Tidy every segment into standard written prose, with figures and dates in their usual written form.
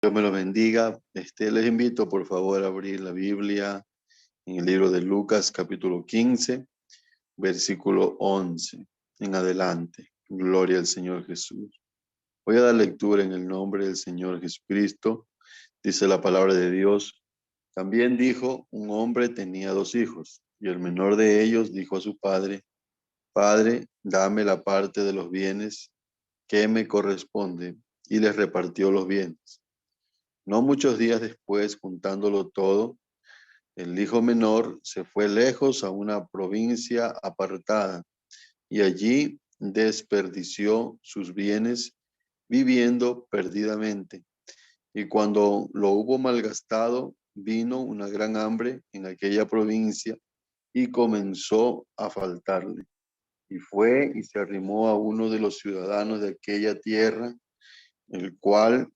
Dios me los bendiga. Les invito, por favor, a abrir la Biblia en el libro de Lucas, capítulo 15, versículo 11 en adelante. Gloria al Señor Jesús. Voy a dar lectura en el nombre del Señor Jesucristo. Dice la palabra de Dios. También dijo, un hombre tenía 2 hijos, y el menor de ellos dijo a su padre, Padre, dame la parte de los bienes que me corresponde, y les repartió los bienes. No muchos días después, juntándolo todo, el hijo menor se fue lejos a una provincia apartada y allí desperdició sus bienes viviendo perdidamente. Y cuando lo hubo malgastado, vino una gran hambre en aquella provincia y comenzó a faltarle. Y fue y se arrimó a uno de los ciudadanos de aquella tierra, el cual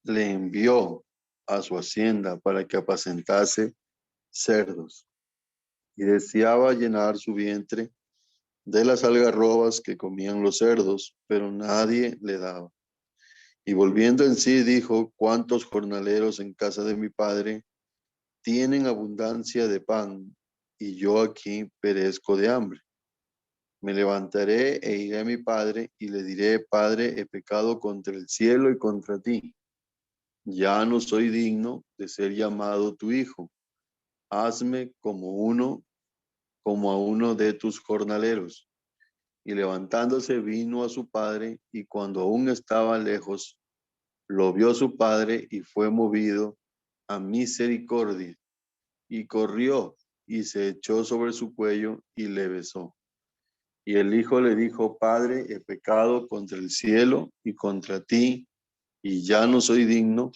le envió a su hacienda para que apacentase cerdos, y deseaba llenar su vientre de las algarrobas que comían los cerdos, pero nadie le daba. Y volviendo en sí dijo, ¿cuántos jornaleros en casa de mi padre tienen abundancia de pan, y yo aquí perezco de hambre? Me levantaré e iré a mi padre y le diré, Padre, he pecado contra el cielo y contra ti. Ya no soy digno de ser llamado tu hijo. Hazme como a uno de tus jornaleros. Y levantándose vino a su padre, y cuando aún estaba lejos, lo vio su padre y fue movido a misericordia, y corrió y se echó sobre su cuello y le besó. Y el hijo le dijo, Padre, he pecado contra el cielo y contra ti, y ya no soy digno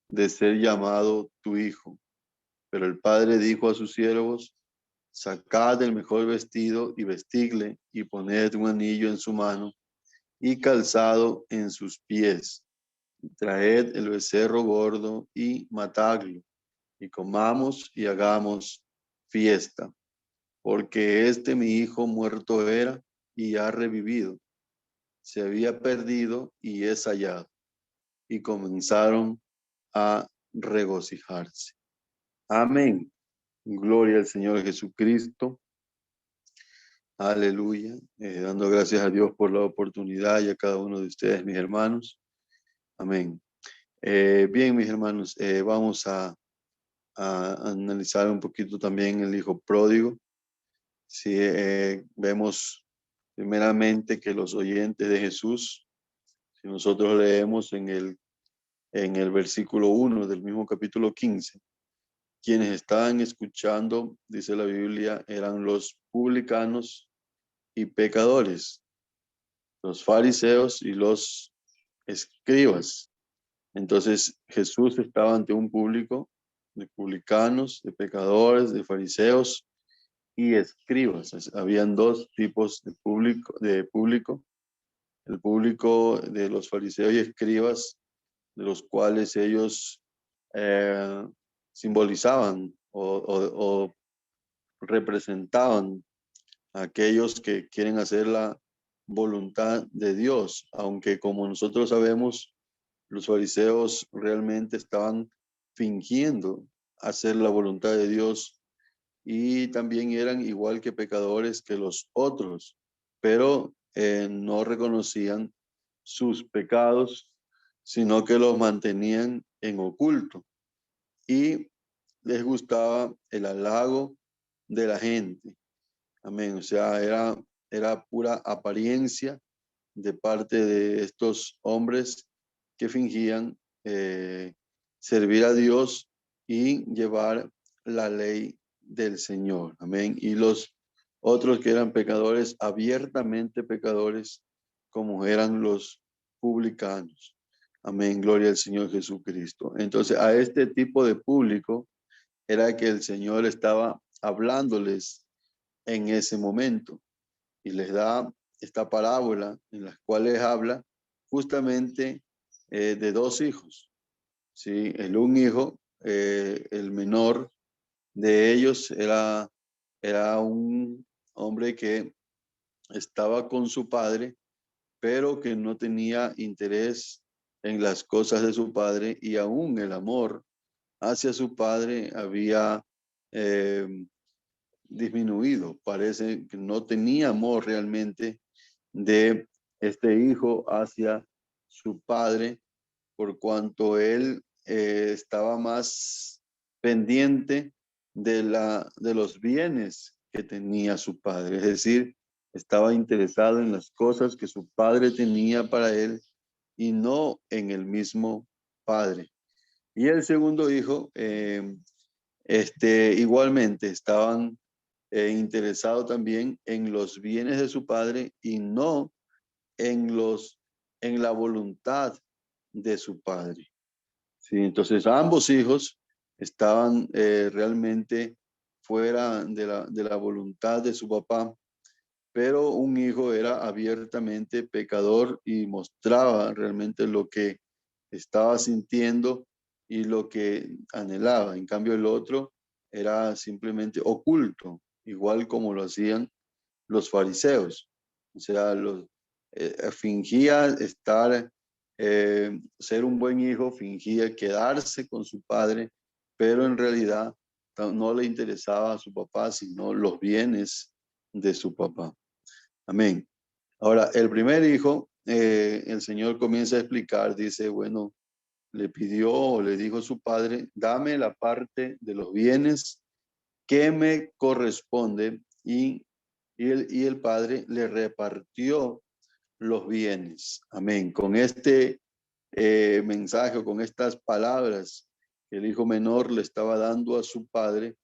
de ser llamado tu hijo. Pero el padre dijo a sus siervos, sacad el mejor vestido y vestidle, y poned un anillo en su mano y calzado en sus pies. Y traed el becerro gordo y matadlo, y comamos y hagamos fiesta. Porque mi hijo muerto era y ha revivido, se había perdido y es hallado. Y comenzaron a regocijarse. Amén. Gloria al Señor Jesucristo. Aleluya. Dando gracias a Dios por la oportunidad y a cada uno de ustedes, mis hermanos. Amén. Bien, mis hermanos, vamos a analizar un poquito también el hijo pródigo. Si vemos primeramente que los oyentes de Jesús, si nosotros leemos en el versículo 1 del mismo capítulo 15, quienes estaban escuchando, dice la Biblia, eran los publicanos y pecadores, los fariseos y los escribas. Entonces Jesús estaba ante un público de publicanos, de pecadores, de fariseos y escribas. Habían 2 tipos de público. El público de los fariseos y escribas, de los cuales ellos eh, simbolizaban o representaban a aquellos que quieren hacer la voluntad de Dios, aunque como nosotros sabemos, los fariseos realmente estaban fingiendo hacer la voluntad de Dios y también eran igual que pecadores que los otros, pero no reconocían sus pecados, sino que los mantenían en oculto y les gustaba el halago de la gente. Amén. O sea, era pura apariencia de parte de estos hombres que fingían servir a Dios y llevar la ley del Señor. Amén. Y los otros que eran pecadores, abiertamente pecadores, como eran los publicanos. Amén. Gloria al Señor Jesucristo. Entonces, a este tipo de público era que el Señor estaba hablándoles en ese momento y les da esta parábola en las cuales habla justamente de 2 hijos. ¿Sí? Un hijo, el menor de ellos era un hombre que estaba con su padre, pero que no tenía interés en las cosas de su padre, y aún el amor hacia su padre había eh, disminuido. Parece que no tenía amor realmente de este hijo hacia su padre, por cuanto él estaba más pendiente de los bienes que tenía su padre. Es decir, estaba interesado en las cosas que su padre tenía para él y no en el mismo padre. Y el segundo hijo, igualmente, estaban interesados también en los bienes de su padre y no en la voluntad de su padre. Sí, entonces ambos hijos estaban realmente fuera de la voluntad de su papá, pero un hijo era abiertamente pecador y mostraba realmente lo que estaba sintiendo y lo que anhelaba. En cambio, el otro era simplemente oculto, igual como lo hacían los fariseos. O sea, fingía estar, ser un buen hijo, fingía quedarse con su padre, pero en realidad no le interesaba a su papá, sino los bienes de su papá. Amén. Ahora, el primer hijo, el Señor comienza a explicar, dice, bueno, le pidió o le dijo a su padre, dame la parte de los bienes que me corresponde, y el padre le repartió los bienes. Amén. Con este mensaje, con estas palabras que el hijo menor le estaba dando a su padre,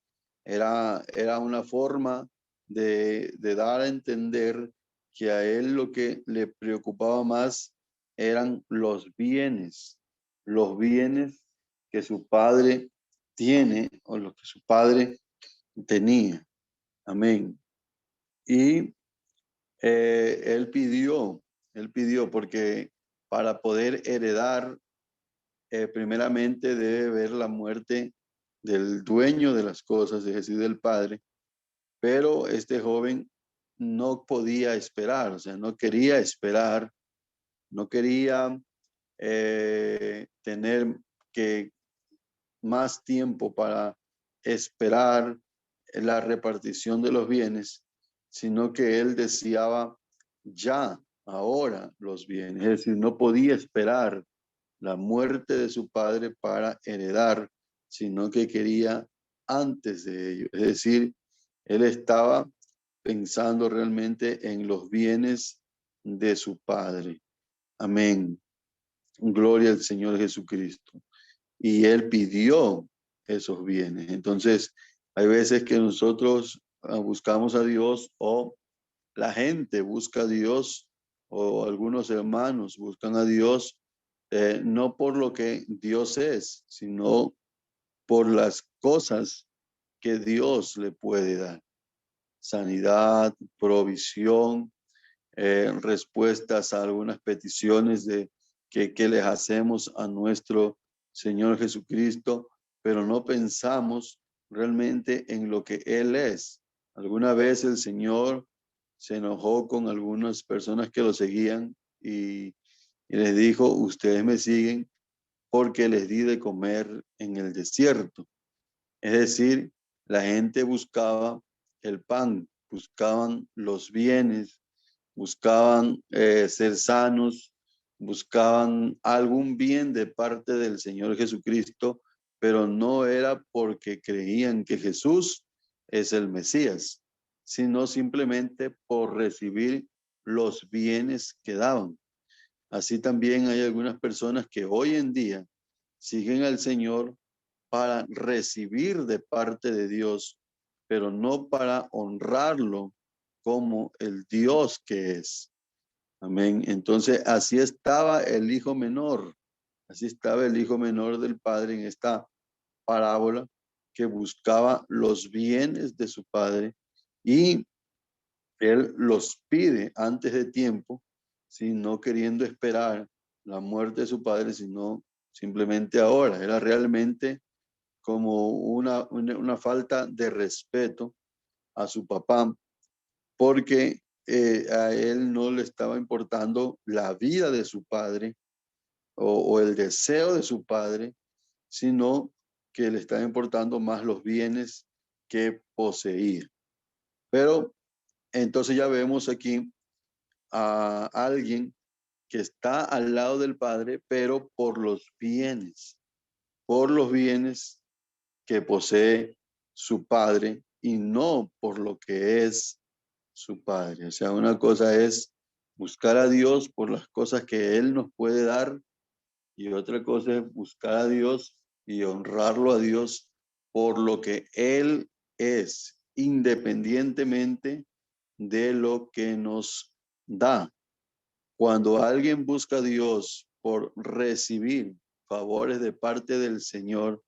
era una forma de dar a entender que a él lo que le preocupaba más eran los bienes que su padre tiene o los que su padre tenía. Amén. Y él pidió porque para poder heredar, primeramente debe ver la muerte del dueño de las cosas, es decir, del padre, pero este joven no podía esperar, o sea, no quería esperar, no quería tener que más tiempo para esperar la repartición de los bienes, sino que él deseaba ya, ahora, los bienes. Es decir, no podía esperar la muerte de su padre para heredar, sino que quería antes de ello. Es decir, él estaba pensando realmente en los bienes de su padre. Amén. Gloria al Señor Jesucristo. Y él pidió esos bienes. Entonces, hay veces que nosotros buscamos a Dios, o la gente busca a Dios, o algunos hermanos buscan a Dios, no por lo que Dios es, sino por las cosas que Dios le puede dar. Sanidad, provisión, respuestas a algunas peticiones que les hacemos a nuestro Señor Jesucristo, pero no pensamos realmente en lo que Él es. Alguna vez el Señor se enojó con algunas personas que lo seguían y les dijo, ustedes me siguen porque les di de comer en el desierto. Es decir, la gente buscaba el pan, buscaban los bienes, buscaban ser sanos, buscaban algún bien de parte del Señor Jesucristo, pero no era porque creían que Jesús es el Mesías, sino simplemente por recibir los bienes que daban. Así también hay algunas personas que hoy en día siguen al Señor para recibir de parte de Dios, pero no para honrarlo como el Dios que es. Amén. Entonces, así estaba el hijo menor, así estaba el hijo menor del padre en esta parábola, que buscaba los bienes de su padre y él los pide antes de tiempo, ¿sí? No queriendo esperar la muerte de su padre, sino simplemente ahora. Era realmente como una falta de respeto a su papá, porque a él no le estaba importando la vida de su padre, o el deseo de su padre, sino que le están importando más los bienes que poseía. Pero entonces ya vemos aquí a alguien que está al lado del padre, pero por los bienes que posee su padre y no por lo que es su padre. O sea, una cosa es buscar a Dios por las cosas que Él nos puede dar y otra cosa es buscar a Dios y honrarlo a Dios por lo que Él es, independientemente de lo que nos da. Cuando alguien busca a Dios por recibir favores de parte del Señor,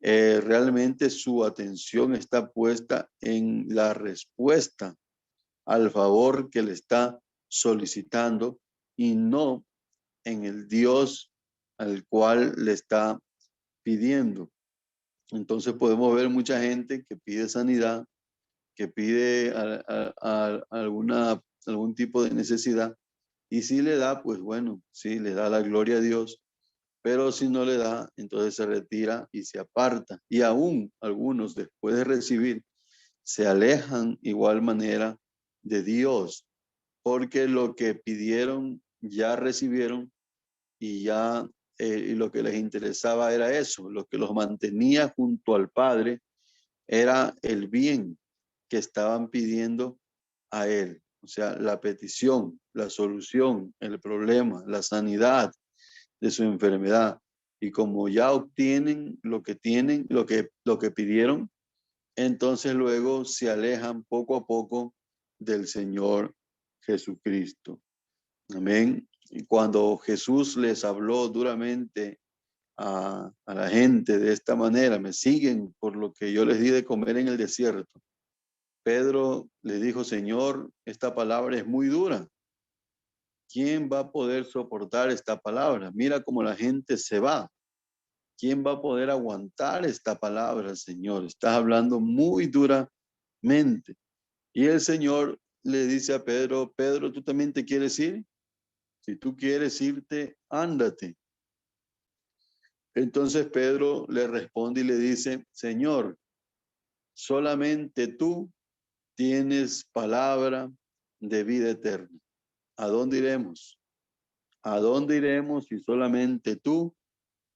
realmente su atención está puesta en la respuesta al favor que le está solicitando y no en el Dios al cual le está pidiendo. Entonces podemos ver mucha gente que pide sanidad, que pide algún tipo de necesidad y si le da, pues bueno, sí, le da la gloria a Dios, pero si no le da, entonces se retira y se aparta. Y aún algunos después de recibir se alejan igual manera de Dios, porque lo que pidieron ya recibieron y ya y lo que les interesaba era eso, lo que los mantenía junto al Padre era el bien que estaban pidiendo a Él. O sea, la petición, la solución, el problema, la sanidad de su enfermedad. Y como ya obtienen lo que tienen, lo que pidieron, entonces luego se alejan poco a poco del Señor Jesucristo. Amén. Y cuando Jesús les habló duramente a la gente de esta manera, me siguen por lo que yo les di de comer en el desierto. Pedro le dijo, Señor, esta palabra es muy dura. ¿Quién va a poder soportar esta palabra? Mira cómo la gente se va. ¿Quién va a poder aguantar esta palabra, Señor? Estás hablando muy duramente. Y el Señor le dice a Pedro, Pedro, ¿tú también te quieres ir? Si tú quieres irte, ándate. Entonces Pedro le responde y le dice, Señor, solamente tú tienes palabra de vida eterna. ¿A dónde iremos? ¿A dónde iremos si solamente tú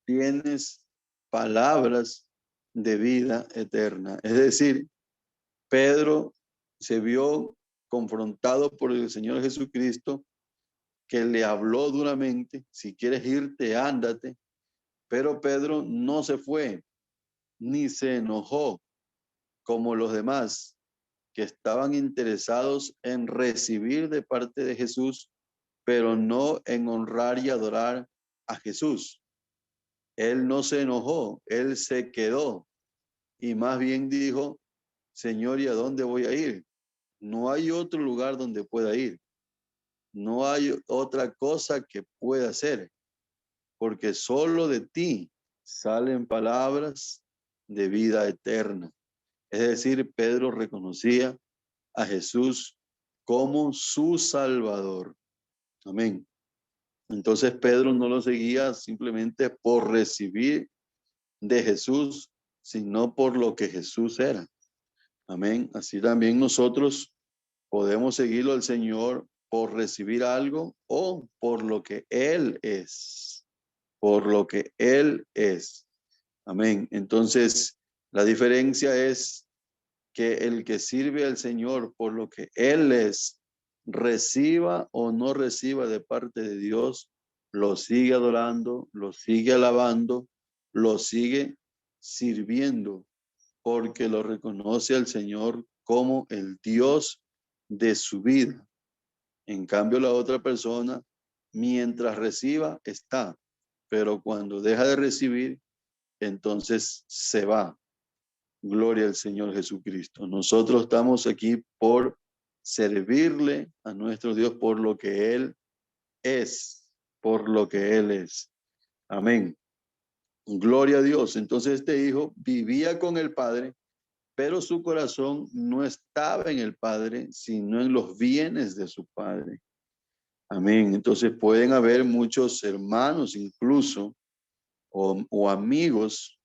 tienes palabras de vida eterna? Es decir, Pedro se vio confrontado por el Señor Jesucristo, que le habló duramente, si quieres irte, ándate. Pero Pedro no se fue, ni se enojó como los demás que estaban interesados en recibir de parte de Jesús, pero no en honrar y adorar a Jesús. Él no se enojó, él se quedó y más bien dijo, Señor, ¿y a dónde voy a ir? No hay otro lugar donde pueda ir. No hay otra cosa que pueda hacer, porque solo de ti salen palabras de vida eterna. Es decir, Pedro reconocía a Jesús como su Salvador. Amén. Entonces Pedro no lo seguía simplemente por recibir de Jesús, sino por lo que Jesús era. Amén. Así también nosotros podemos seguirlo al Señor por recibir algo o por lo que Él es. Por lo que Él es. Amén. Entonces, la diferencia es que el que sirve al Señor por lo que Él es, reciba o no reciba de parte de Dios, lo sigue adorando, lo sigue alabando, lo sigue sirviendo, porque lo reconoce al Señor como el Dios de su vida. En cambio, la otra persona, mientras reciba, está, pero cuando deja de recibir, entonces se va. Gloria al Señor Jesucristo. Nosotros estamos aquí por servirle a nuestro Dios por lo que Él es, por lo que Él es. Amén. Gloria a Dios. Entonces este hijo vivía con el Padre, pero su corazón no estaba en el Padre, sino en los bienes de su Padre. Amén. Entonces pueden haber muchos hermanos incluso o amigos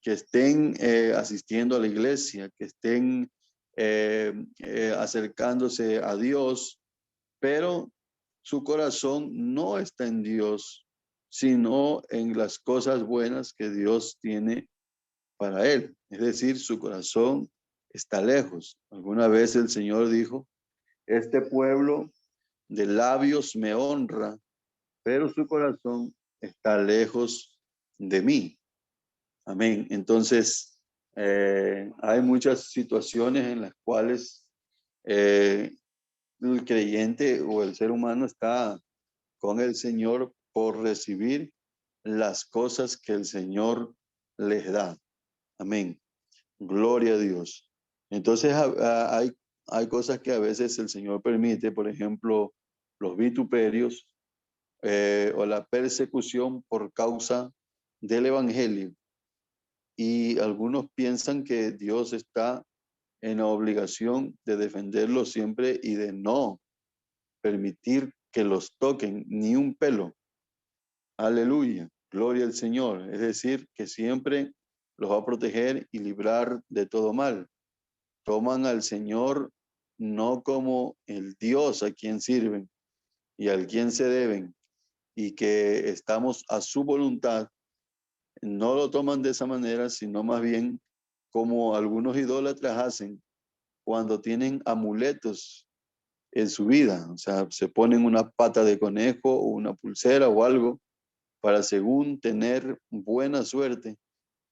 que estén asistiendo a la iglesia, que estén acercándose a Dios, pero su corazón no está en Dios, sino en las cosas buenas que Dios tiene para él. Es decir, su corazón está lejos. Alguna vez el Señor dijo, este pueblo de labios me honra, pero su corazón está lejos de mí. Amén. Entonces, hay muchas situaciones en las cuales el creyente o el ser humano está con el Señor por recibir las cosas que el Señor les da. Amén. Gloria a Dios. Entonces, hay cosas que a veces el Señor permite, por ejemplo, los vituperios o la persecución por causa del Evangelio. Y algunos piensan que Dios está en la obligación de defenderlos siempre y de no permitir que los toquen ni un pelo. Aleluya, gloria al Señor. Es decir, que siempre los va a proteger y librar de todo mal. Toman al Señor no como el Dios a quien sirven y al quien se deben y que estamos a su voluntad. No lo toman de esa manera, sino más bien como algunos idólatras hacen cuando tienen amuletos en su vida. O sea, se ponen una pata de conejo o una pulsera o algo para según tener buena suerte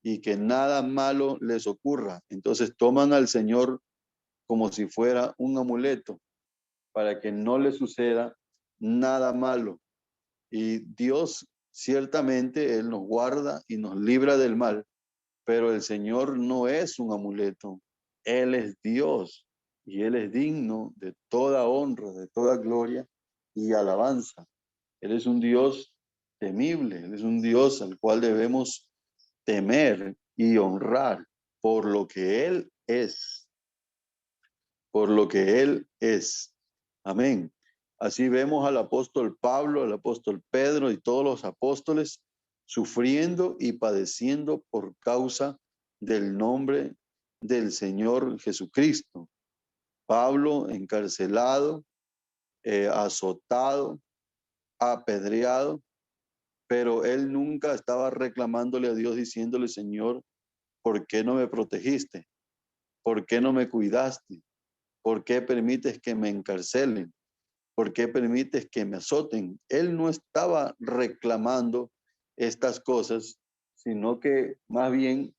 y que nada malo les ocurra. Entonces toman al Señor como si fuera un amuleto para que no le suceda nada malo. Y Dios ciertamente, Él nos guarda y nos libra del mal, pero el Señor no es un amuleto. Él es Dios y Él es digno de toda honra, de toda gloria y alabanza. Él es un Dios temible, Él es un Dios al cual debemos temer y honrar por lo que Él es, por lo que Él es. Amén. Así vemos al apóstol Pablo, al apóstol Pedro y todos los apóstoles sufriendo y padeciendo por causa del nombre del Señor Jesucristo. Pablo encarcelado, azotado, apedreado, pero él nunca estaba reclamándole a Dios diciéndole, Señor, ¿por qué no me protegiste? ¿Por qué no me cuidaste? ¿Por qué permites que me encarcelen? ¿Por qué permites que me azoten? Él no estaba reclamando estas cosas, sino que más bien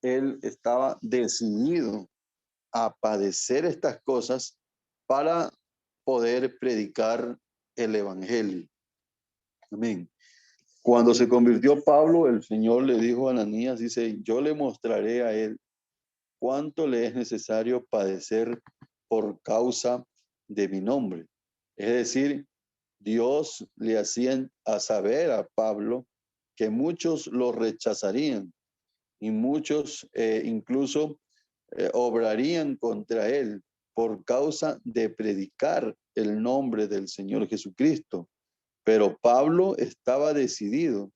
él estaba decidido a padecer estas cosas para poder predicar el evangelio. Amén. Cuando se convirtió Pablo, el Señor le dijo a Ananías, dice, yo le mostraré a él cuánto le es necesario padecer por causa de mi nombre. Es decir, Dios le hacía a saber a Pablo que muchos lo rechazarían y muchos incluso obrarían contra él por causa de predicar el nombre del Señor Jesucristo. Pero Pablo estaba decidido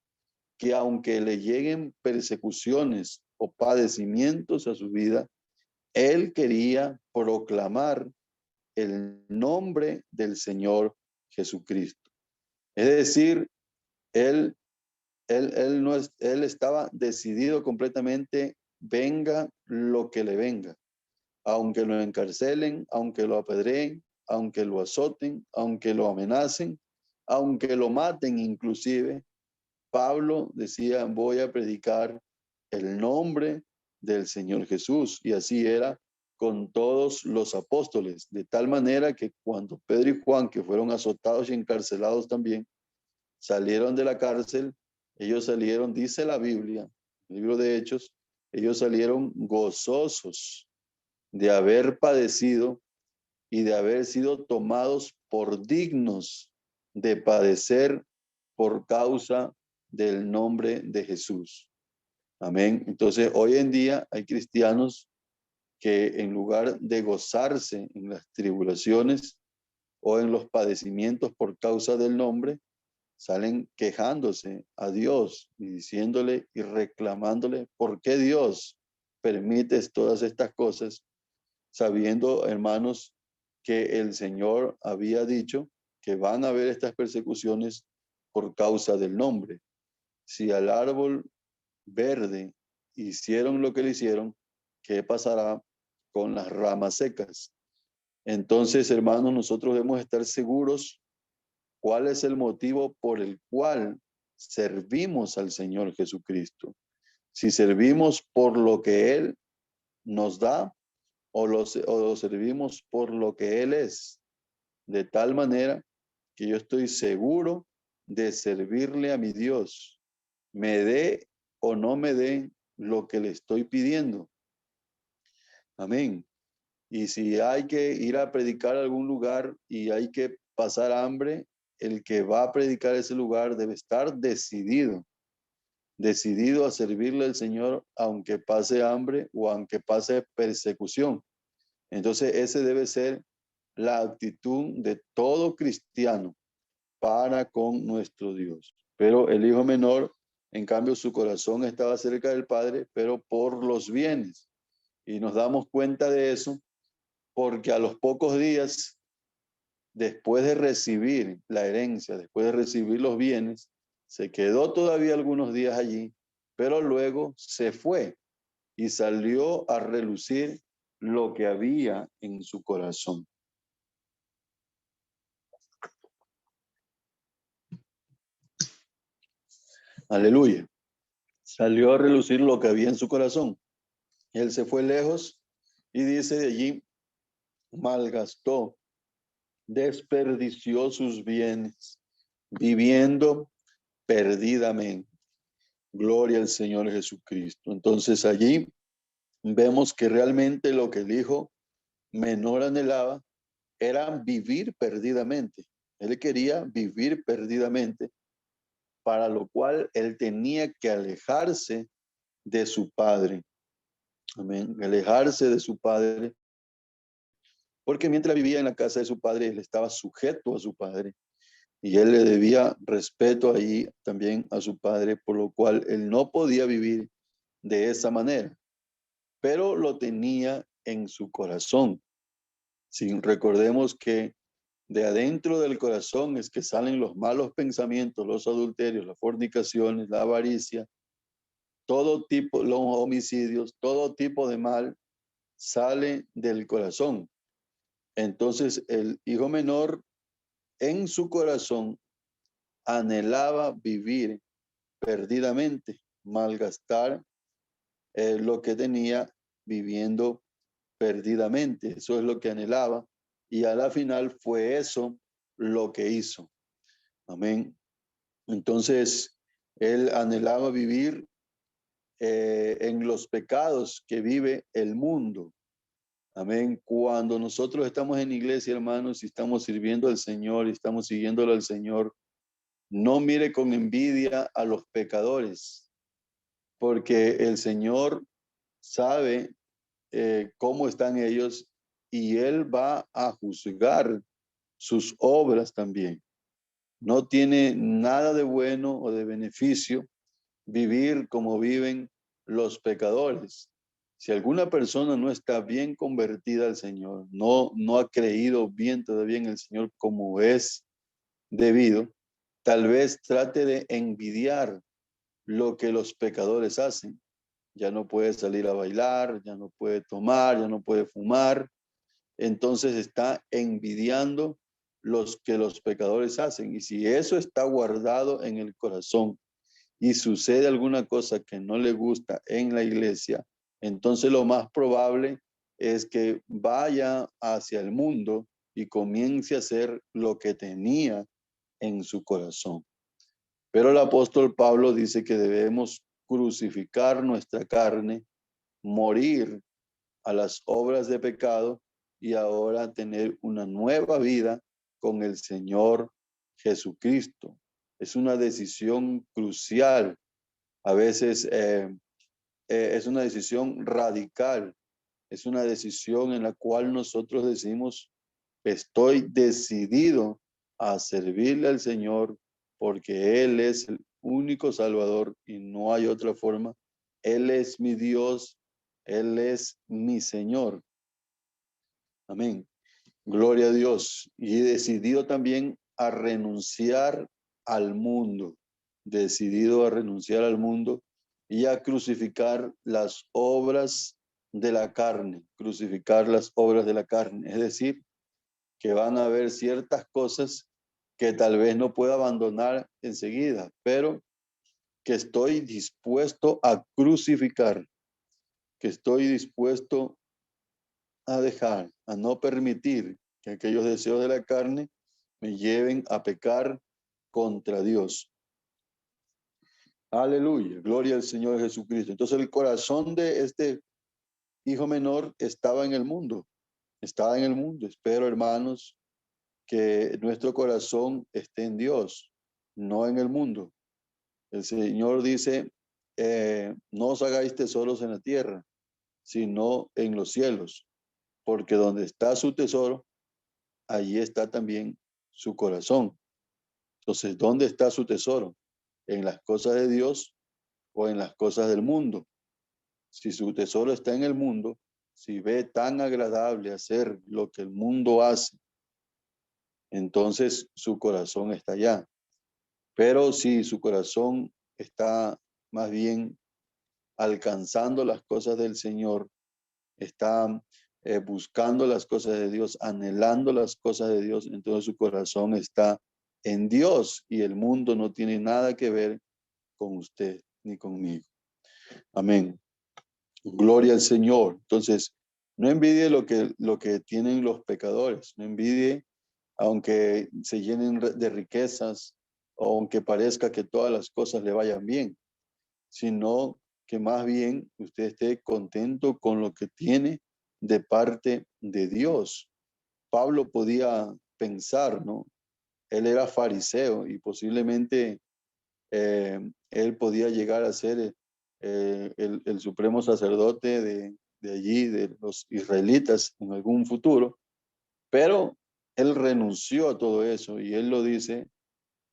que aunque le lleguen persecuciones o padecimientos a su vida, él quería proclamar el nombre del Señor Jesucristo. Es decir, él, no es, él estaba decidido completamente, venga lo que le venga, aunque lo encarcelen, aunque lo apedreen, aunque lo azoten, aunque lo amenacen, aunque lo maten inclusive. Pablo decía, voy a predicar el nombre del Señor Jesús. Y así era con todos los apóstoles, de tal manera que cuando Pedro y Juan, que fueron azotados y encarcelados también, salieron de la cárcel, ellos salieron, dice la Biblia, el libro de Hechos, ellos salieron gozosos de haber padecido y de haber sido tomados por dignos de padecer por causa del nombre de Jesús. Amén. Entonces, hoy en día hay cristianos que en lugar de gozarse en las tribulaciones, o en los padecimientos por causa del nombre, salen quejándose a Dios y diciéndole y reclamándole, ¿por qué Dios permites todas estas cosas? Sabiendo, hermanos, que el Señor había dicho que van a haber estas persecuciones por causa del nombre. Si al árbol verde hicieron lo que le hicieron, ¿qué pasará con las ramas secas? Entonces, hermanos, nosotros debemos estar seguros cuál es el motivo por el cual servimos al Señor Jesucristo. Si servimos por lo que Él nos da o lo servimos por lo que Él es, de tal manera que yo estoy seguro de servirle a mi Dios, me dé o no me dé lo que le estoy pidiendo. Amén. Y si hay que ir a predicar a algún lugar y hay que pasar hambre, el que va a predicar ese lugar debe estar decidido a servirle al Señor, aunque pase hambre o aunque pase persecución. Entonces, ese debe ser la actitud de todo cristiano para con nuestro Dios. Pero el hijo menor, en cambio, su corazón estaba cerca del Padre, pero por los bienes. Y nos damos cuenta de eso porque a los pocos días, después de recibir la herencia, después de recibir los bienes, se quedó todavía algunos días allí, pero luego se fue y salió a relucir lo que había en su corazón. Aleluya. Salió a relucir lo que había en su corazón. Él se fue lejos y dice de allí, malgastó, desperdició sus bienes, viviendo perdidamente. Gloria al Señor Jesucristo. Entonces allí vemos que realmente lo que el hijo menor anhelaba era vivir perdidamente. Él quería vivir perdidamente, para lo cual él tenía que alejarse de su padre. Amén. Alejarse de su padre, porque mientras vivía en la casa de su padre, él estaba sujeto a su padre y él le debía respeto ahí también a su padre, por lo cual él no podía vivir de esa manera, pero lo tenía en su corazón. Si recordemos que de adentro del corazón es que salen los malos pensamientos, los adulterios, las fornicaciones, la avaricia, todo tipo, los homicidios, todo tipo de mal sale del corazón. Entonces el hijo menor en su corazón anhelaba vivir perdidamente, malgastar lo que tenía viviendo perdidamente. Eso es lo que anhelaba y a la final fue eso lo que hizo. Amén. Entonces, él anhelaba vivir en los pecados que vive el mundo. Amén. Cuando nosotros estamos en iglesia, hermanos, y estamos sirviendo al Señor y estamos siguiéndolo al Señor, no mire con envidia a los pecadores, porque el Señor sabe cómo están ellos y Él va a juzgar sus obras también. No tiene nada de bueno o de beneficio vivir como viven los pecadores. Si alguna persona no está bien convertida al Señor, no ha creído bien todavía en el Señor como es debido, tal vez trate de envidiar lo que los pecadores hacen. Ya no puede salir a bailar, ya no puede tomar, ya no puede fumar. Entonces está envidiando los que los pecadores hacen. Y si eso está guardado en el corazón y sucede alguna cosa que no le gusta en la iglesia, entonces lo más probable es que vaya hacia el mundo y comience a hacer lo que tenía en su corazón. Pero el apóstol Pablo dice que debemos crucificar nuestra carne, morir a las obras de pecado y ahora tener una nueva vida con el Señor Jesucristo. Es una decisión crucial. A veces es una decisión radical. Es una decisión en la cual nosotros decimos, Estoy decidido a servirle al Señor porque Él es el único Salvador y no hay otra forma. Él es mi Dios, Él es mi Señor. Amén. Gloria a Dios. Y he decidido también a renunciar al mundo. Decidido a renunciar al mundo y a crucificar las obras de la carne. Crucificar las obras de la carne. Es decir, que van a haber ciertas cosas que tal vez no pueda abandonar enseguida, pero que estoy dispuesto a crucificar, que estoy dispuesto a dejar, a no permitir que aquellos deseos de la carne me lleven a pecar contra Dios. Aleluya, gloria al Señor Jesucristo. Entonces el corazón de este hijo menor estaba en el mundo, estaba en el mundo. Espero, hermanos, que nuestro corazón esté en Dios, no en el mundo. El Señor dice, no os hagáis tesoros en la tierra, sino en los cielos, porque donde está su tesoro, allí está también su corazón. Entonces, ¿dónde está su tesoro? ¿En las cosas de Dios o en las cosas del mundo? Si su tesoro está en el mundo, si ve tan agradable hacer lo que el mundo hace, entonces su corazón está allá. Pero si su corazón está más bien alcanzando las cosas del Señor, está buscando las cosas de Dios, anhelando las cosas de Dios, entonces su corazón está en Dios y el mundo no tiene nada que ver con usted ni conmigo. Amén. Gloria al Señor. Entonces, no envidie lo que tienen los pecadores, no envidie aunque se llenen de riquezas, o aunque parezca que todas las cosas le vayan bien, sino que más bien usted esté contento con lo que tiene de parte de Dios. Pablo podía pensar, ¿no? Él era fariseo y posiblemente él podía llegar a ser el supremo sacerdote de allí, de los israelitas en algún futuro, pero él renunció a todo eso y él lo dice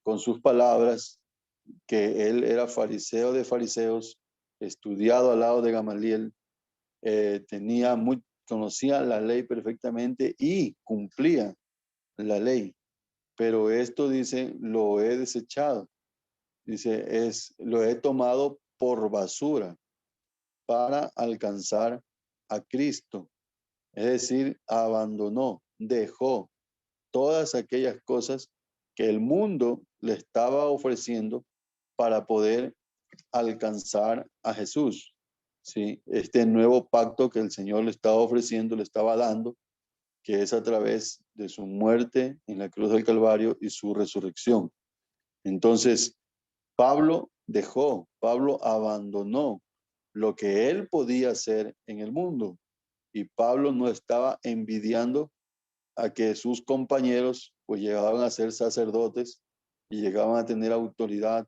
con sus palabras, que él era fariseo de fariseos, estudiado al lado de Gamaliel, conocía la ley perfectamente y cumplía la ley. Pero esto dice, lo he desechado. Dice, lo he tomado por basura para alcanzar a Cristo. Es decir, abandonó, dejó todas aquellas cosas que el mundo le estaba ofreciendo para poder alcanzar a Jesús. ¿Sí? Este nuevo pacto que el Señor le estaba ofreciendo, le estaba dando, que es a través de su muerte en la cruz del Calvario y su resurrección. Entonces, Pablo abandonó lo que él podía hacer en el mundo. Y Pablo no estaba envidiando a que sus compañeros pues llegaban a ser sacerdotes y llegaban a tener autoridad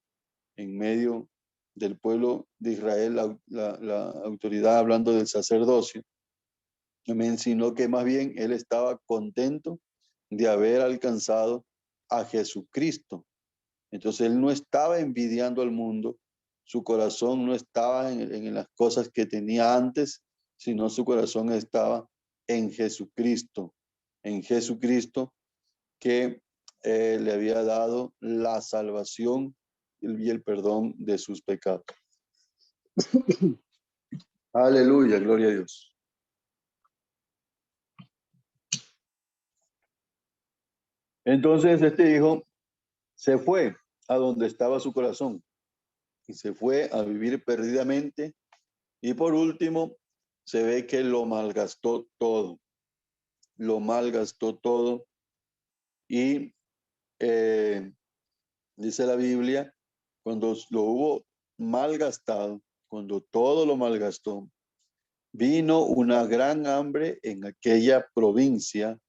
en medio del pueblo de Israel, la autoridad hablando del sacerdocio, sino que más bien él estaba contento de haber alcanzado a Jesucristo. Entonces él no estaba envidiando al mundo, su corazón no estaba en las cosas que tenía antes, sino su corazón estaba en Jesucristo que le había dado la salvación y el perdón de sus pecados. Aleluya, gloria a Dios. Entonces este hijo se fue a donde estaba su corazón y se fue a vivir perdidamente y por último se ve que lo malgastó todo y dice la Biblia, cuando lo hubo malgastado, cuando todo lo malgastó, vino una gran hambre en aquella provincia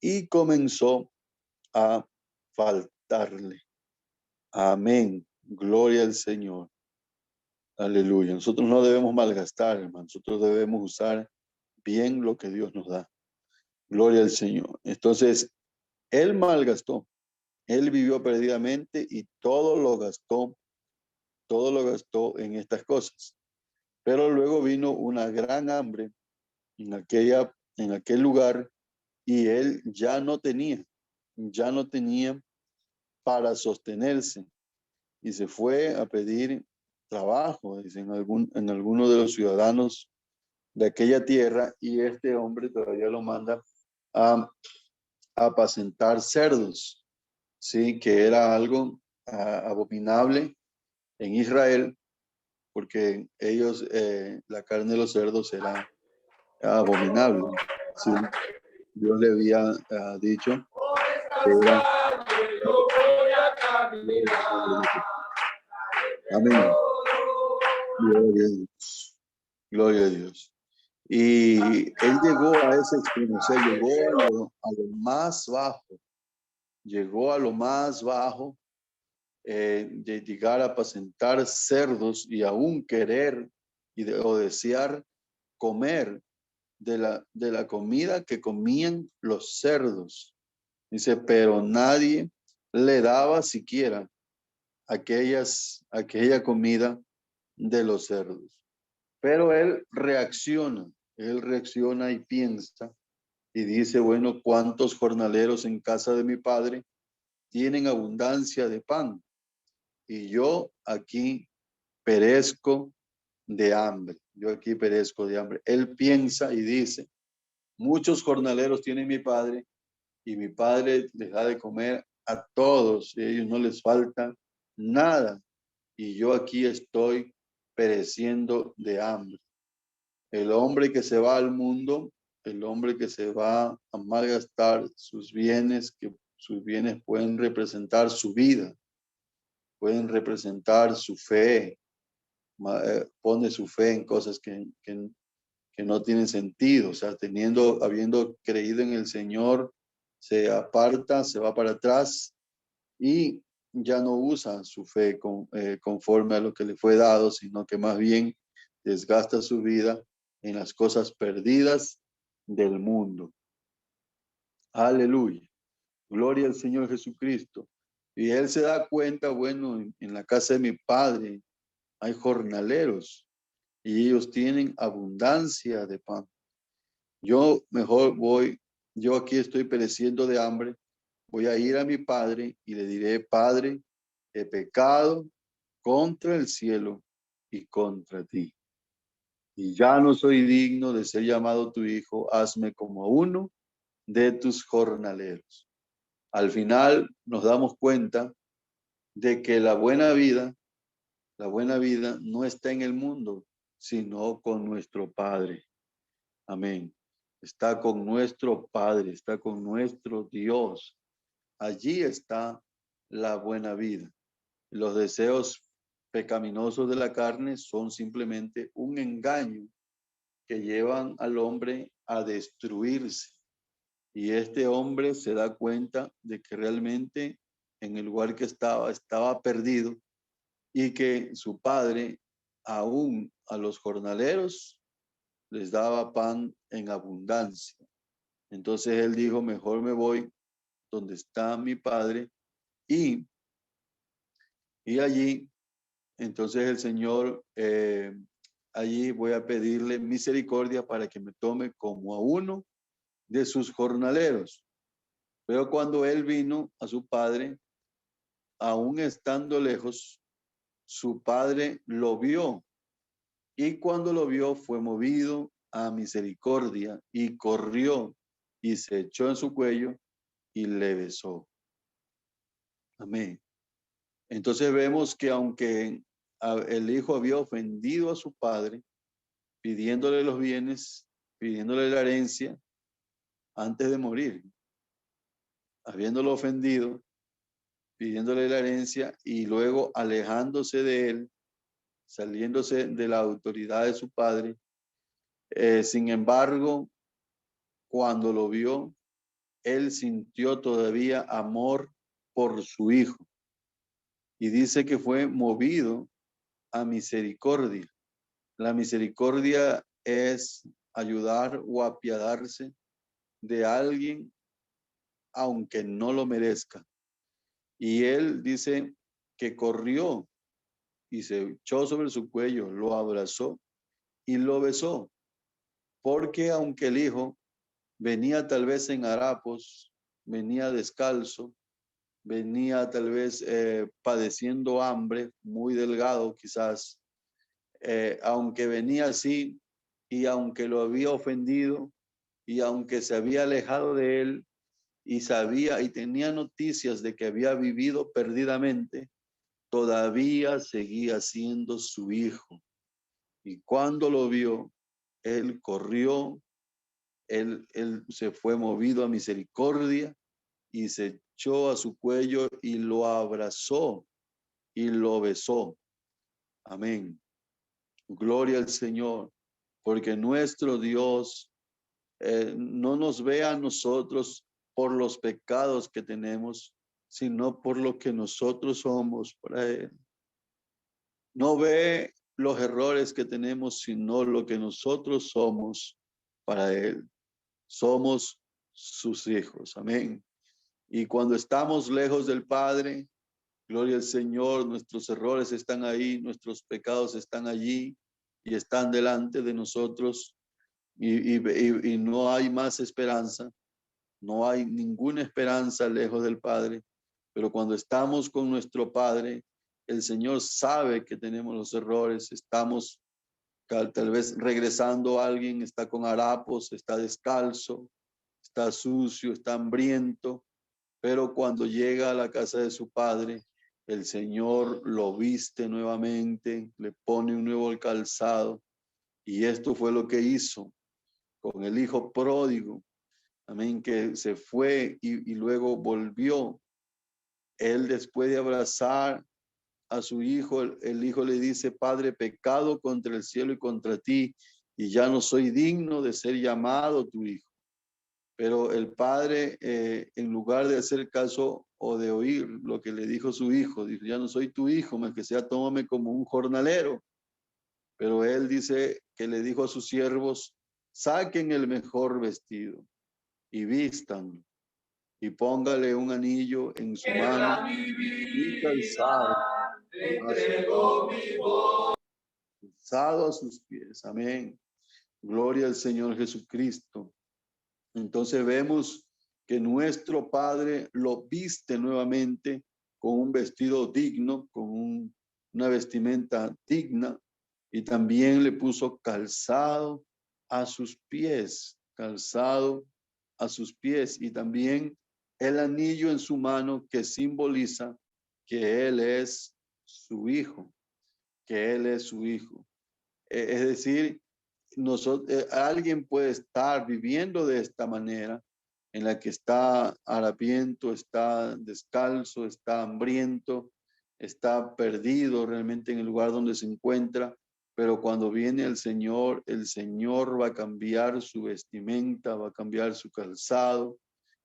y comenzó a faltarle. Amén. Gloria al Señor. Aleluya. Nosotros no debemos malgastar, hermano. Nosotros debemos usar bien lo que Dios nos da. Gloria al Señor. Entonces, él malgastó. Él vivió perdidamente y todo lo gastó en estas cosas. Pero luego vino una gran hambre en aquel lugar y él ya no tenía para sostenerse y se fue a pedir trabajo, dice, en alguno de los ciudadanos de aquella tierra y este hombre todavía lo manda a apacentar cerdos, sí, que era algo abominable en Israel porque ellos, la carne de los cerdos era abominable, sí. Dios le había dicho que era. Amén. Gloria a Dios. Gloria a Dios. Y él llegó a ese extremo, o sea, llegó a lo más bajo, llegó a lo más bajo de llegar a apacentar cerdos y aún querer o desear comer de la comida que comían los cerdos. Dice, pero nadie le daba siquiera aquella comida de los cerdos. Pero él reacciona y piensa y dice, bueno, ¿cuántos jornaleros en casa de mi padre tienen abundancia de pan? Y yo aquí perezco de hambre. Yo aquí perezco de hambre. Él piensa y dice, muchos jornaleros tiene mi padre y mi padre les da de comer a todos y a ellos no les falta nada. Y yo aquí estoy pereciendo de hambre. El hombre que se va al mundo, el hombre que se va a malgastar sus bienes, que sus bienes pueden representar su vida, pueden representar su fe, pone su fe en cosas que no tienen sentido, o sea, habiendo creído en el Señor, se aparta, se va para atrás y ya no usa su fe conforme a lo que le fue dado, sino que más bien desgasta su vida en las cosas perdidas del mundo. Aleluya. Gloria al Señor Jesucristo. Y él se da cuenta, bueno, en la casa de mi padre hay jornaleros y ellos tienen abundancia de pan. Yo mejor yo aquí estoy pereciendo de hambre, voy a ir a mi padre y le diré, Padre, he pecado contra el cielo y contra ti. Y ya no soy digno de ser llamado tu hijo, hazme como uno de tus jornaleros. Al final nos damos cuenta de que la buena vida no está en el mundo, sino con nuestro Padre. Amén. Está con nuestro Padre, está con nuestro Dios. Allí está la buena vida. Los deseos pecaminosos de la carne son simplemente un engaño que llevan al hombre a destruirse. Y este hombre se da cuenta de que realmente en el lugar que estaba perdido y que su padre aún a los jornaleros les daba pan en abundancia. Entonces él dijo, mejor me voy donde está mi padre y allí, entonces el Señor, allí voy a pedirle misericordia para que me tome como a uno de sus jornaleros. Pero cuando él vino a su padre, aún estando lejos, su padre lo vio y cuando lo vio fue movido a misericordia y corrió y se echó en su cuello y le besó. Amén. Entonces vemos que aunque el hijo había ofendido a su padre, pidiéndole los bienes, pidiéndole la herencia antes de morir, habiéndolo ofendido, pidiéndole la herencia y luego alejándose de él, saliéndose de la autoridad de su padre. Sin embargo, cuando lo vio, él sintió todavía amor por su hijo y dice que fue movido a misericordia. La misericordia es ayudar o apiadarse de alguien aunque no lo merezca. Y él dice que corrió y se echó sobre su cuello, lo abrazó y lo besó, porque aunque el hijo venía tal vez en harapos, venía descalzo, venía tal vez padeciendo hambre, muy delgado quizás, aunque venía así y aunque lo había ofendido y aunque se había alejado de él y sabía y tenía noticias de que había vivido perdidamente, todavía seguía siendo su hijo. Y cuando lo vio, él corrió, él se fue movido a misericordia y se echó a su cuello y lo abrazó y lo besó. Amén. Gloria al Señor, porque nuestro Dios no nos ve a nosotros por los pecados que tenemos, sino por lo que nosotros somos para Él. No ve los errores que tenemos, sino lo que nosotros somos para Él. Somos sus hijos. Amén. Y cuando estamos lejos del Padre, gloria al Señor, nuestros errores están ahí, nuestros pecados están allí y están delante de nosotros y no hay más esperanza, no hay ninguna esperanza lejos del Padre. Pero cuando estamos con nuestro Padre, el Señor sabe que tenemos los errores, estamos tal vez regresando a alguien, está con harapos, está descalzo, está sucio, está hambriento, pero cuando llega a la casa de su padre, el Señor lo viste nuevamente, le pone un nuevo calzado, y esto fue lo que hizo con el hijo pródigo, amén, que se fue y luego volvió. Él, después de abrazar a su hijo, el hijo le dice: Padre, pecado contra el cielo y contra ti, y ya no soy digno de ser llamado tu hijo. Pero el padre, en lugar de hacer caso o de oír lo que le dijo su hijo, dijo: ya no soy tu hijo, más que sea, tómame como un jornalero. Pero él dice que le dijo a sus siervos: saquen el mejor vestido y vístanlo, y póngale un anillo en su mano y calzado a sus pies. Amén. Gloria al Señor Jesucristo. Entonces vemos que nuestro Padre lo viste nuevamente con un vestido digno, con una vestimenta digna, y también le puso calzado a sus pies, calzado a sus pies, y también el anillo en su mano que simboliza que Él es su hijo, que Él es su hijo. Es decir, alguien puede estar viviendo de esta manera, en la que está harapiento, está descalzo, está hambriento, está perdido realmente en el lugar donde se encuentra, pero cuando viene el Señor va a cambiar su vestimenta, va a cambiar su calzado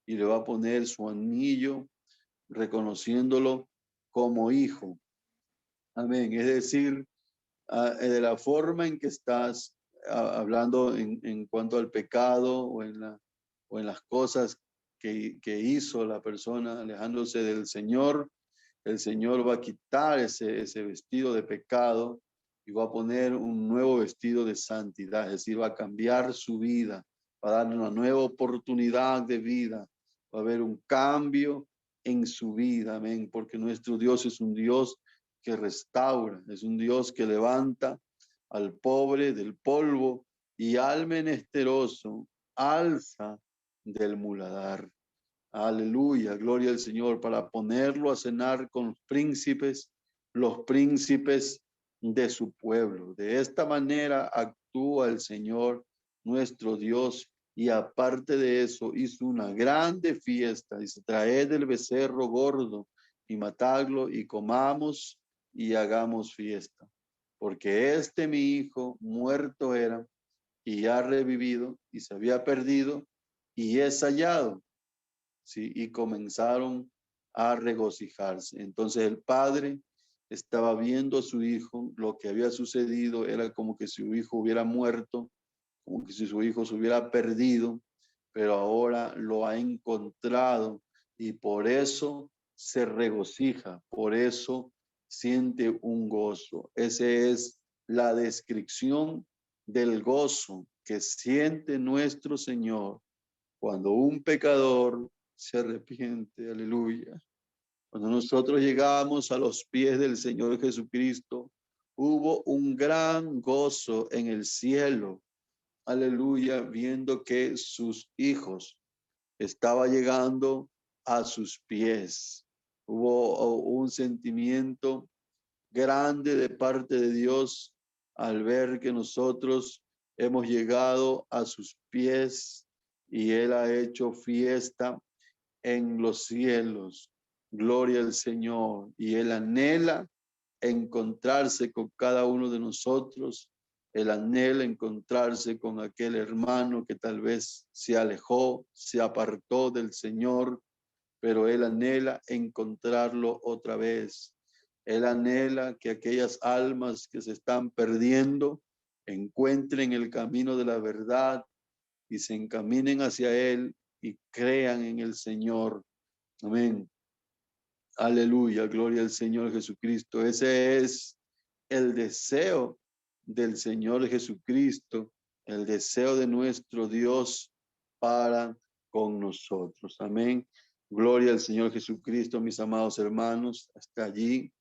y le va a poner su anillo, reconociéndolo como hijo. Amén. Es decir, de la forma en que estás hablando en cuanto al pecado o en las cosas que hizo la persona alejándose del Señor, el Señor va a quitar ese vestido de pecado y va a poner un nuevo vestido de santidad, es decir, va a cambiar su vida, va a darle una nueva oportunidad de vida, va a haber un cambio en su vida, amén, porque nuestro Dios es un Dios que restaura, es un Dios que levanta al pobre del polvo y al menesteroso alza del muladar. Aleluya, gloria al Señor, para ponerlo a cenar con los príncipes de su pueblo. De esta manera actúa el Señor nuestro Dios, y aparte de eso hizo una grande fiesta. Dice: traed el becerro gordo y matadlo y comamos y hagamos fiesta, porque mi hijo muerto era y ha revivido, y se había perdido y es hallado. ¿Sí? Y comenzaron a regocijarse. Entonces el padre estaba viendo a su hijo, lo que había sucedido era como que si su hijo hubiera muerto, como que si su hijo se hubiera perdido, pero ahora lo ha encontrado y por eso se regocija, por eso siente un gozo. Esa es la descripción del gozo que siente nuestro Señor cuando un pecador se arrepiente. Aleluya. Cuando nosotros llegamos a los pies del Señor Jesucristo, hubo un gran gozo en el cielo. Aleluya, viendo que sus hijos estaba llegando a sus pies. Hubo un sentimiento grande de parte de Dios al ver que nosotros hemos llegado a sus pies y Él ha hecho fiesta en los cielos. Gloria al Señor. Y Él anhela encontrarse con cada uno de nosotros. Él anhela encontrarse con aquel hermano que tal vez se alejó, se apartó del Señor, pero Él anhela encontrarlo otra vez. Él anhela que aquellas almas que se están perdiendo encuentren el camino de la verdad y se encaminen hacia Él y crean en el Señor. Amén. Aleluya, gloria al Señor Jesucristo. Ese es el deseo del Señor Jesucristo, el deseo de nuestro Dios para con nosotros. Amén. Gloria al Señor Jesucristo, mis amados hermanos. Hasta allí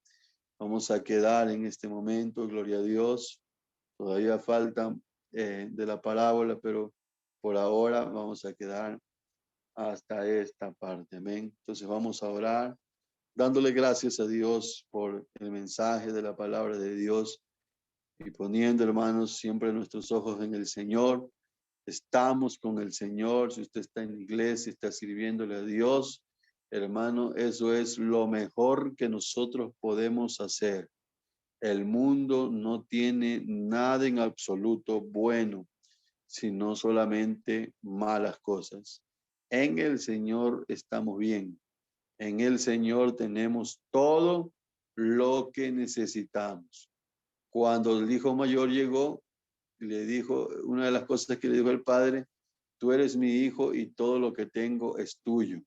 vamos a quedar en este momento. Gloria a Dios. Todavía falta de la parábola, pero por ahora vamos a quedar hasta esta parte. Amén. Entonces vamos a orar dándole gracias a Dios por el mensaje de la palabra de Dios y poniendo, hermanos, siempre nuestros ojos en el Señor. Estamos con el Señor. Si usted está en la iglesia, está sirviéndole a Dios, hermano, eso es lo mejor que nosotros podemos hacer. El mundo no tiene nada en absoluto bueno, sino solamente malas cosas. En el Señor estamos bien. En el Señor tenemos todo lo que necesitamos. Cuando el hijo mayor llegó, le dijo, una de las cosas que le dijo el padre, tú eres mi hijo y todo lo que tengo es tuyo.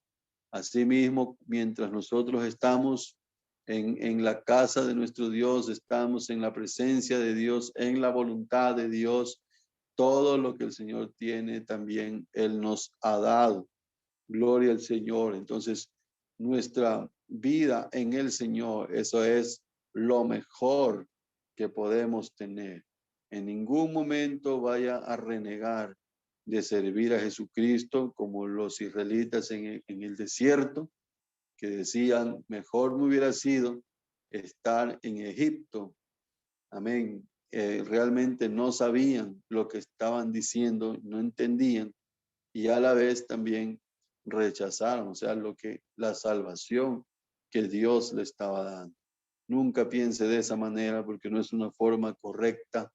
Asimismo, mientras nosotros estamos en la casa de nuestro Dios, estamos en la presencia de Dios, en la voluntad de Dios, todo lo que el Señor tiene también Él nos ha dado. Gloria al Señor. Entonces, nuestra vida en el Señor, eso es lo mejor que podemos tener. En ningún momento vaya a renegar de servir a Jesucristo como los israelitas en el desierto, que decían, mejor me hubiera sido estar en Egipto. Amén. Realmente no sabían lo que estaban diciendo, no entendían y a la vez también rechazaron, o sea, la salvación que Dios le estaba dando. Nunca piense de esa manera porque no es una forma correcta.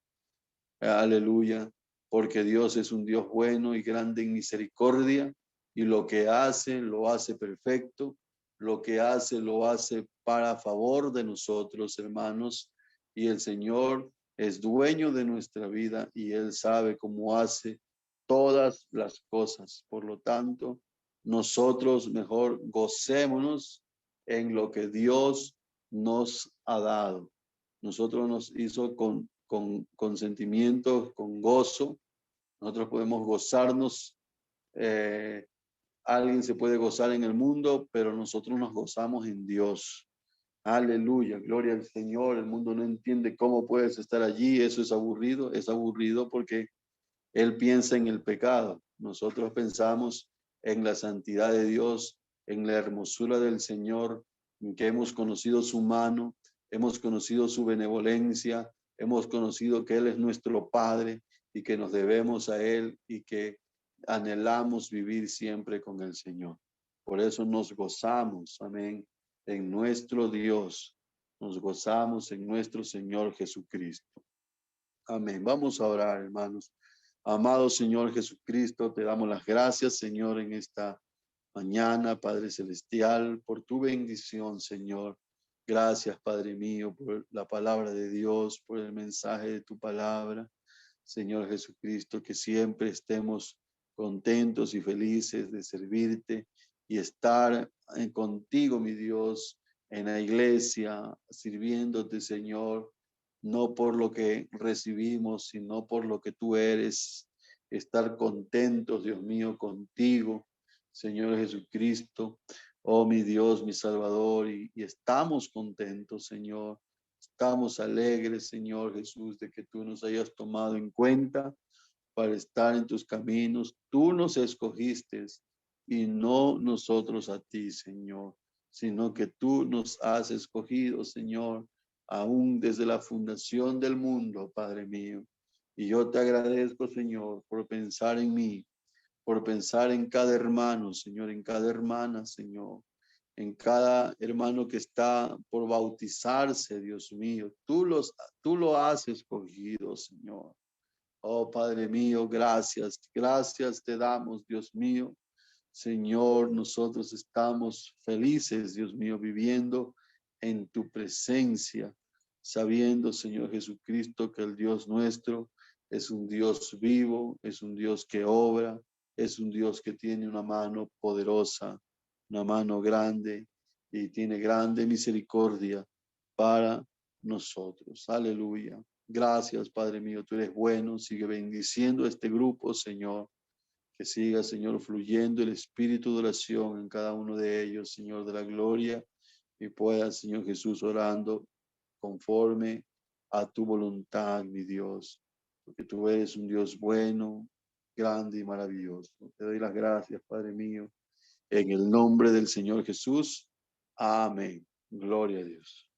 Aleluya, porque Dios es un Dios bueno y grande en misericordia y lo que hace, lo hace perfecto, lo que hace, lo hace para favor de nosotros, hermanos, y el Señor es dueño de nuestra vida y Él sabe cómo hace todas las cosas. Por lo tanto, nosotros mejor gocémonos en lo que Dios nos ha dado. Nosotros nos hizo con sentimientos, con gozo. Nosotros podemos gozarnos. Alguien se puede gozar en el mundo, pero nosotros nos gozamos en Dios. Aleluya, gloria al Señor. El mundo no entiende cómo puedes estar allí. Eso es aburrido porque Él piensa en el pecado. Nosotros pensamos en la santidad de Dios, en la hermosura del Señor, en que hemos conocido su mano, hemos conocido su benevolencia, hemos conocido que Él es nuestro Padre y que nos debemos a Él y que anhelamos vivir siempre con el Señor. Por eso nos gozamos, amén, en nuestro Dios. Nos gozamos en nuestro Señor Jesucristo. Amén. Vamos a orar, hermanos. Amado Señor Jesucristo, te damos las gracias, Señor, en esta mañana, Padre Celestial, por tu bendición, Señor. Gracias, Padre mío, por la palabra de Dios, por el mensaje de tu palabra. Señor Jesucristo, que siempre estemos contentos y felices de servirte y estar contigo, mi Dios, en la iglesia, sirviéndote, Señor, no por lo que recibimos, sino por lo que tú eres. Estar contentos, Dios mío, contigo, Señor Jesucristo. Oh, mi Dios, mi Salvador, y estamos contentos, Señor. Estamos alegres, Señor Jesús, de que tú nos hayas tomado en cuenta para estar en tus caminos. Tú nos escogiste y no nosotros a ti, Señor, sino que tú nos has escogido, Señor, aún desde la fundación del mundo, Padre mío. Y yo te agradezco, Señor, por pensar en mí, por pensar en cada hermano, Señor, en cada hermana, Señor, en cada hermano que está por bautizarse, Dios mío. Tú lo has escogido, Señor. Oh, Padre mío, gracias, gracias te damos, Dios mío. Señor, nosotros estamos felices, Dios mío, viviendo en tu presencia, sabiendo, Señor Jesucristo, que el Dios nuestro es un Dios vivo, es un Dios que obra, es un Dios que tiene una mano poderosa, una mano grande y tiene grande misericordia para nosotros. Aleluya. Gracias, Padre mío, tú eres bueno. Sigue bendiciendo a este grupo, Señor. Que siga, Señor, fluyendo el espíritu de oración en cada uno de ellos, Señor, de la gloria. Y pueda, Señor Jesús, orando conforme a tu voluntad, mi Dios. Porque tú eres un Dios bueno, grande y maravilloso. Te doy las gracias, Padre mío. En el nombre del Señor Jesús. Amén. Gloria a Dios.